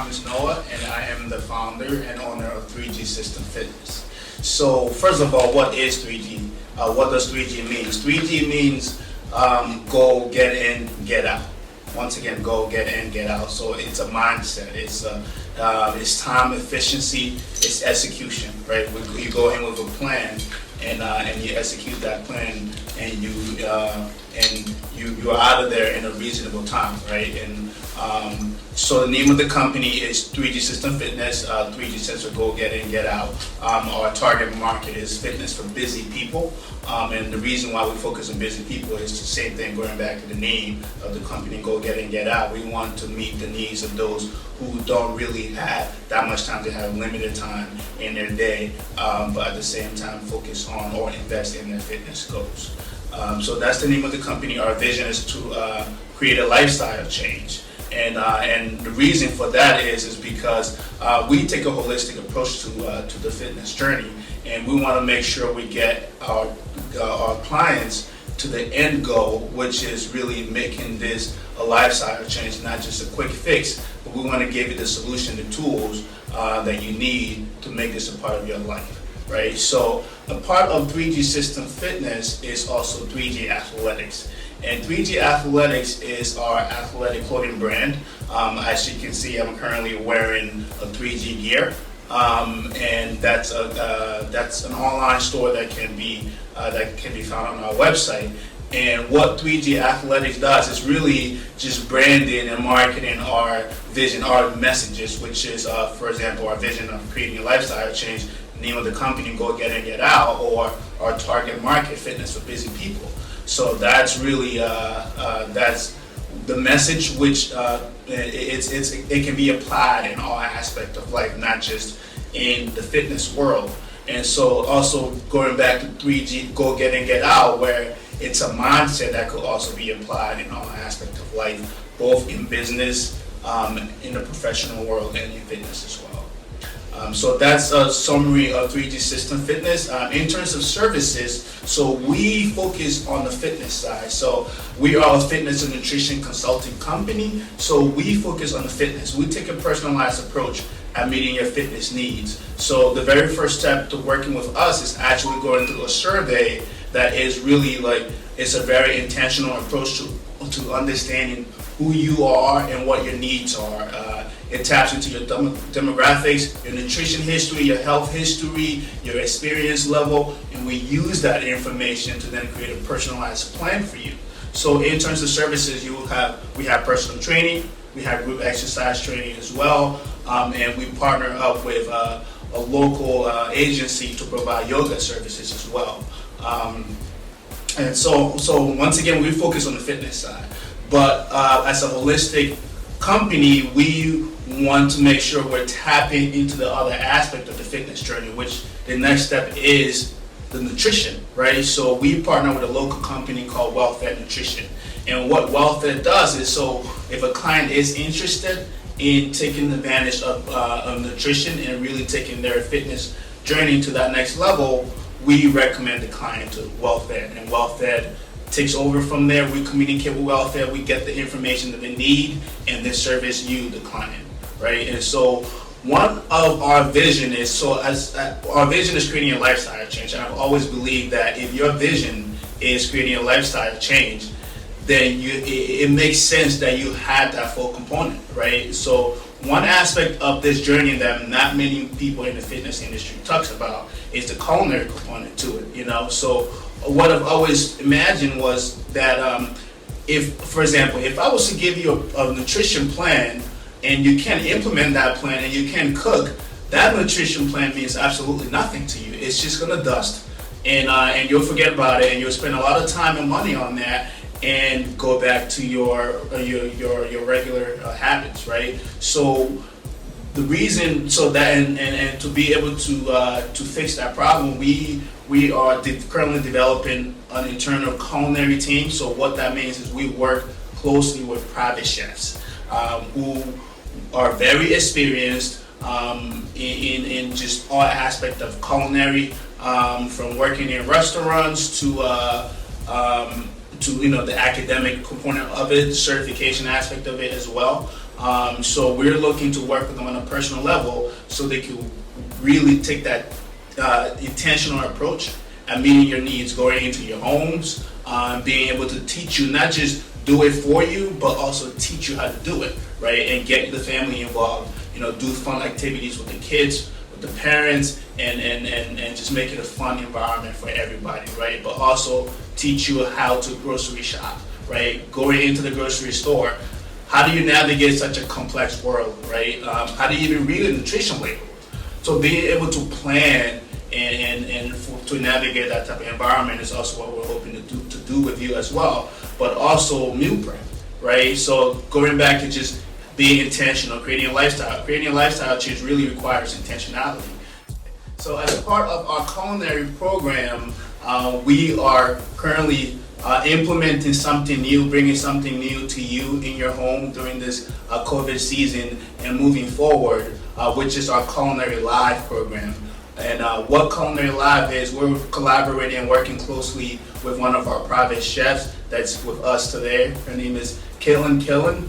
name is Noah, and I am the founder and owner of 3G System Fitness. So first of all, what is 3G? What does 3G mean? 3G means go, get in, get out. Once again, go, get in, get out. So it's a mindset. It's time efficiency. It's execution, right? You go in with a plan, and you execute that plan, and you're out of there in a reasonable time, right? And so the name of the company is 3G System Fitness. 3G stands for Go, Get In, Get Out. Our target market is fitness for busy people, and the reason why we focus on busy people is the same thing, going back to the name of the company, Go, Get In, Get Out. We want to meet the needs of those who don't really have that much time, to have limited time in their day, but at the same time focus on or invest in their fitness goals. So that's the name of the company. Our vision is to create a lifestyle change. And the reason for that is because we take a holistic approach to the fitness journey, and we want to make sure we get our clients to the end goal, which is really making this a lifestyle change, not just a quick fix, but we want to give you the solution, the tools that you need to make this a part of your life. Right, so a part of 3G System Fitness is also 3G Athletics. And 3G Athletics is our athletic clothing brand. As you can see, I'm currently wearing a 3G gear, and that's an online store that can be found on our website. And what 3G Athletics does is really just branding and marketing our vision, our messages, which is, for example, our vision of creating a lifestyle change. Name of the company, Go, Get In, Get Out, or our target market, fitness for busy people. So that's really that's the message, which it can be applied in all aspects of life, not just in the fitness world. And so also going back to 3G, Go, Get In, Get Out, where it's a mindset that could also be applied in all aspects of life, both in business, in the professional world, and in fitness as well. So that's a summary of 3G System Fitness. In terms of services, so we focus on the fitness side. So we are a fitness and nutrition consulting company. So we focus on the fitness. We take a personalized approach at meeting your fitness needs. So the very first step to working with us is actually going through a survey that is really it's a very intentional approach to understanding who you are and what your needs are. It taps into your demographics, your nutrition history, your health history, your experience level, and we use that information to then create a personalized plan for you. So in terms of services, we have personal training, we have group exercise training as well, and we partner up with a local agency to provide yoga services as well. And so once again, we focus on the fitness side. But as a holistic company, we want to make sure we're tapping into the other aspect of the fitness journey, which the next step is the nutrition, right? So we partner with a local company called WellFed Nutrition. And what WellFed does is, so if a client is interested in taking advantage of nutrition and really taking their fitness journey to that next level, we recommend the client to WellFed, and WellFed takes over from there. We communicate with WellFed, we get the information that they need, and then service you, the client, right? And so one of our vision is, our vision is creating a lifestyle change. And I've always believed that if your vision is creating a lifestyle change, then it makes sense that you have that full component, right? So one aspect of this journey that not many people in the fitness industry talks about is the culinary component to it, So what I've always imagined was that if, for example, if I was to give you a nutrition plan and you can't implement that plan and you can't cook, that nutrition plan means absolutely nothing to you. It's just gonna dust, and you'll forget about it, and you'll spend a lot of time and money on that, and go back to your regular habits, right? So the reason, so that and to be able to fix that problem, we are currently developing an internal culinary team. So what that means is we work closely with private chefs who are very experienced in just all aspects of culinary, from working in restaurants to the academic component of it, the certification aspect of it as well. So we're looking to work with them on a personal level so they can really take that intentional approach and meeting your needs, going into your homes, being able to teach you, not just do it for you, but also teach you how to do it, right? And get the family involved, do fun activities with the kids, with the parents, and just make it a fun environment for everybody, right? But also teach you how to grocery shop, right? Going into the grocery store, how do you navigate such a complex world, right? How do you even read a nutrition label? So being able to plan to navigate that type of environment is also what we're hoping to do with you as well, but also meal prep, right? So going back to just being intentional, creating a lifestyle change really requires intentionality. So as part of our culinary program, we are currently implementing something new, bringing something new to you in your home during this COVID season and moving forward, which is our Culinary Live program. And what Culinary Live is, we're collaborating and working closely with one of our private chefs that's with us today. Her name is Kaitlyn Killen.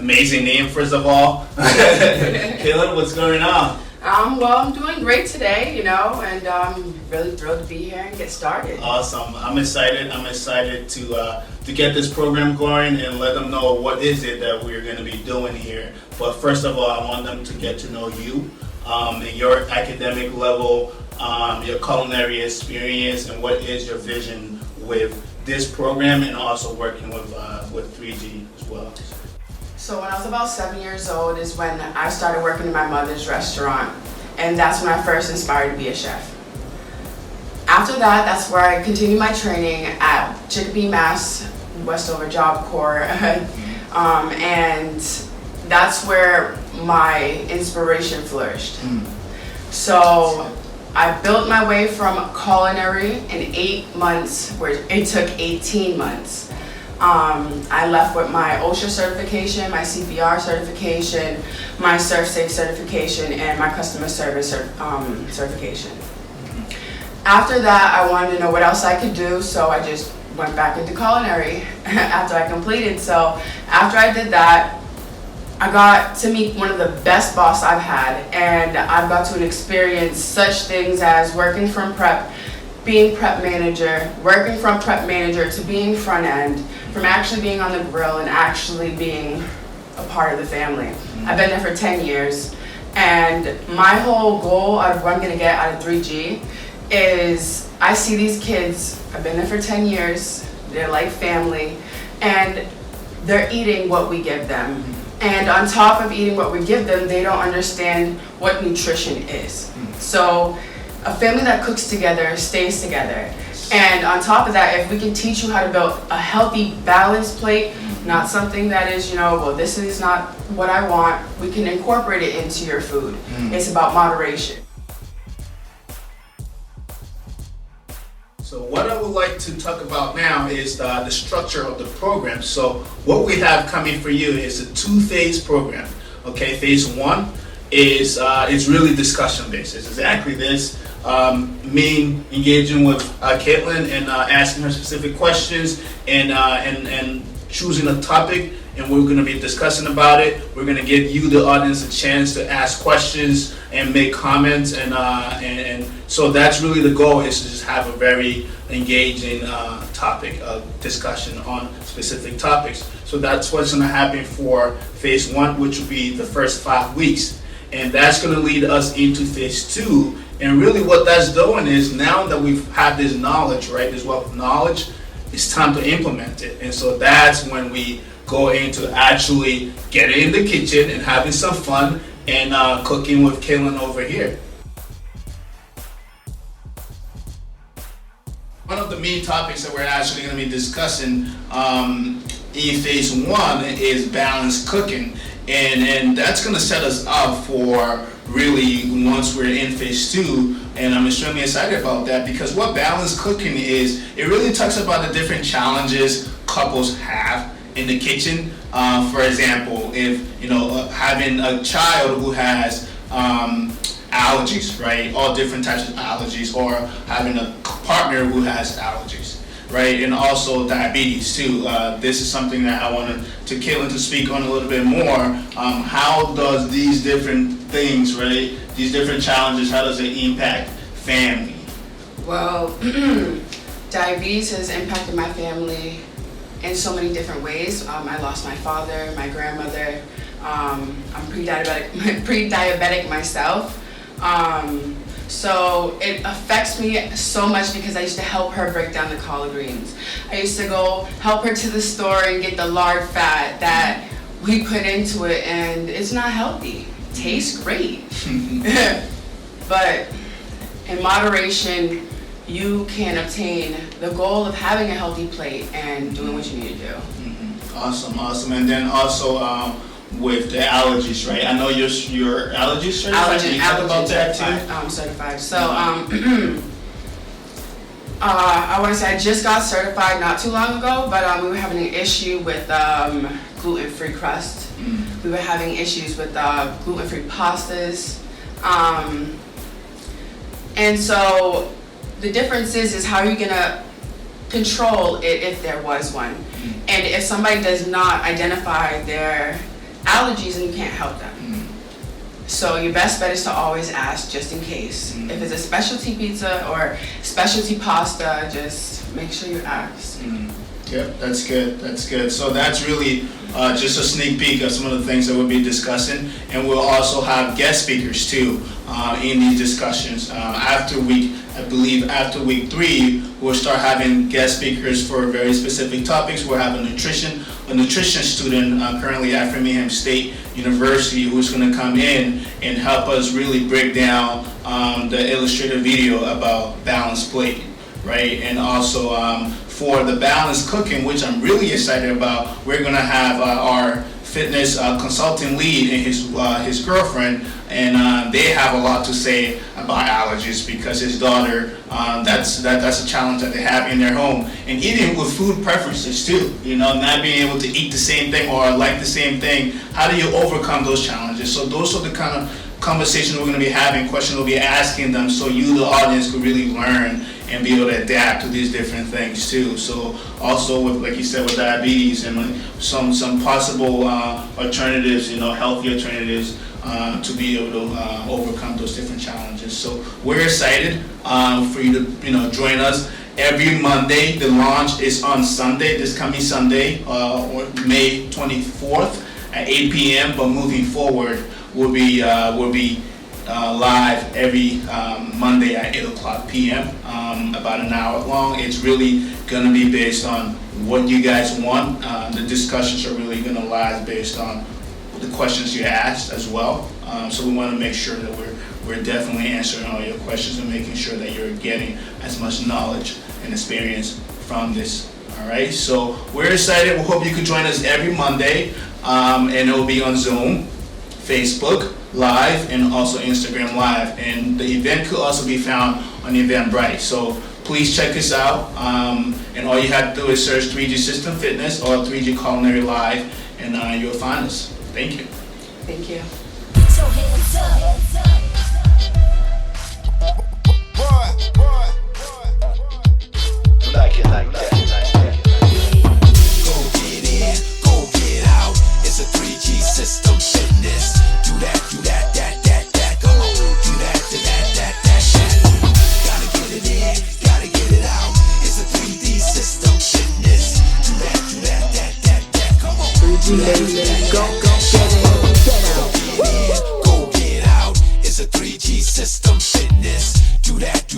Amazing name, first of all. Kaitlyn, what's going on? Well, I'm doing great today, and I'm really thrilled to be here and get started. Awesome. I'm excited to get this program going and let them know what is it that we're going to be doing here. But first of all, I want them to get to know you, and your academic level, your culinary experience, and what is your vision with this program and also working with 3G as well. So when I was about 7 years old is when I started working in my mother's restaurant, and that's when I first inspired to be a chef. After that, that's where I continued my training at Chicopee, Mass, Westover Job Corps, and that's where my inspiration flourished. So I built my way from culinary in 8 months, where it took 18 months. I left with my OSHA certification, my CPR certification, my ServSafe certification, and my customer service certification. After that, I wanted to know what else I could do, so I just went back into culinary after I completed. So after I did that, I got to meet one of the best boss I've had, and I've got to experience such things as working from prep, being prep manager, working from prep manager to being front end, from actually being on the grill and actually being a part of the family. I've been there for 10 years, and my whole goal of what I'm gonna get out of 3G is I see these kids, I've been there for 10 years, they're like family, and they're eating what we give them. And on top of eating what we give them, they don't understand what nutrition is. So a family that cooks together stays together. And on top of that, if we can teach you how to build a healthy, balanced plate, not something that is, well, this is not what I want, we can incorporate it into your food. It's about moderation. So what I would like to talk about now is the structure of the program. So what we have coming for you is a 2-phase program. Okay, phase 1 is really discussion based. It's exactly this. Me engaging with Kaitlyn and asking her specific questions and choosing a topic, and we're going to be discussing about it. We're going to give you, the audience, a chance to ask questions and make comments, and so that's really the goal, is to just have a very engaging topic of discussion on specific topics. So that's what's going to happen for phase 1, which will be the first 5 weeks, and that's going to lead us into phase 2. And really what that's doing is, now that we've had this knowledge, right, this wealth of knowledge, it's time to implement it. And so that's when we go into actually getting in the kitchen and having some fun and cooking with Kaitlyn over here. One of the main topics that we're actually going to be discussing in phase 1 is balanced cooking. And that's going to set us up for really once we're in phase 2, and I'm extremely excited about that, because what balanced cooking is, it really talks about the different challenges couples have in the kitchen. For example, if having a child who has allergies, right, all different types of allergies, or having a partner who has allergies. right? And also diabetes too. This is something that I wanted to Kaitlyn to speak on a little bit more. How does these different things, right, these different challenges, how does it impact family? Well, diabetes has impacted my family in so many different ways. I lost my father, my grandmother. I'm pre-diabetic myself. So it affects me so much because I used to help her break down the collard greens. I used to go help her to the store and get the lard fat that we put into it, and it's not healthy. It tastes great. But in moderation, you can obtain the goal of having a healthy plate and doing what you need to do. Awesome. And then also with the allergies, right? I know you're allergy certified. Can you talk about that too? I'm certified. So I want to say I just got certified not too long ago, but we were having an issue with gluten-free crust. We were having issues with gluten-free pastas. And so the difference is how you're gonna control it if there was one. And if somebody does not identify their allergies, then you can't help them. So your best bet is to always ask just in case. If it's a specialty pizza or specialty pasta, just make sure you ask. Yep, that's good. So that's really just a sneak peek of some of the things that we'll be discussing, and we'll also have guest speakers too in these discussions. After week 3, we'll start having guest speakers for very specific topics. We'll have a nutrition student currently at Framingham State University who's going to come in and help us really break down the illustrative video about balanced plating, right? And also for the balanced cooking, which I'm really excited about, we're going to have our fitness consulting lead and his girlfriend, and they have a lot to say about allergies because his daughter, that's a challenge that they have in their home, and even with food preferences too. Not being able to eat the same thing or like the same thing. How do you overcome those challenges? So those are the kind of conversations we're going to be having, questions we'll be asking them, so you, the audience, could really learn and be able to adapt to these different things too. So also with, like you said, with diabetes and some possible alternatives, healthy alternatives to be able to overcome those different challenges. So we're excited for you to join us every Monday. The launch is on Sunday, this coming Sunday, May 24th at 8 p.m. But moving forward, we'll be live every Monday at 8:00 p.m. About an hour long. It's really going to be based on what you guys want. The discussions are really going to lie based on the questions you asked as well. So we want to make sure that we're definitely answering all your questions and making sure that you're getting as much knowledge and experience from this. All right. So we're excited. We hope you can join us every Monday, and it will be on Zoom, Facebook Live, and also Instagram Live. And the event could also be found on Eventbrite. So please check us out. And all you have to do is search 3G System Fitness or 3G Culinary Live, and you'll find us. Thank you. Thank you. So hands up. Like it like that. Go get in, go get out. It's a 3G system fitness. Do that, that. Come on, do that. Gotta get it in, gotta get it out. It's a 3D system fitness. Do that, that. Come on, 3G, baby, go get in, get out. go get out. It's a 3G system fitness. Do that,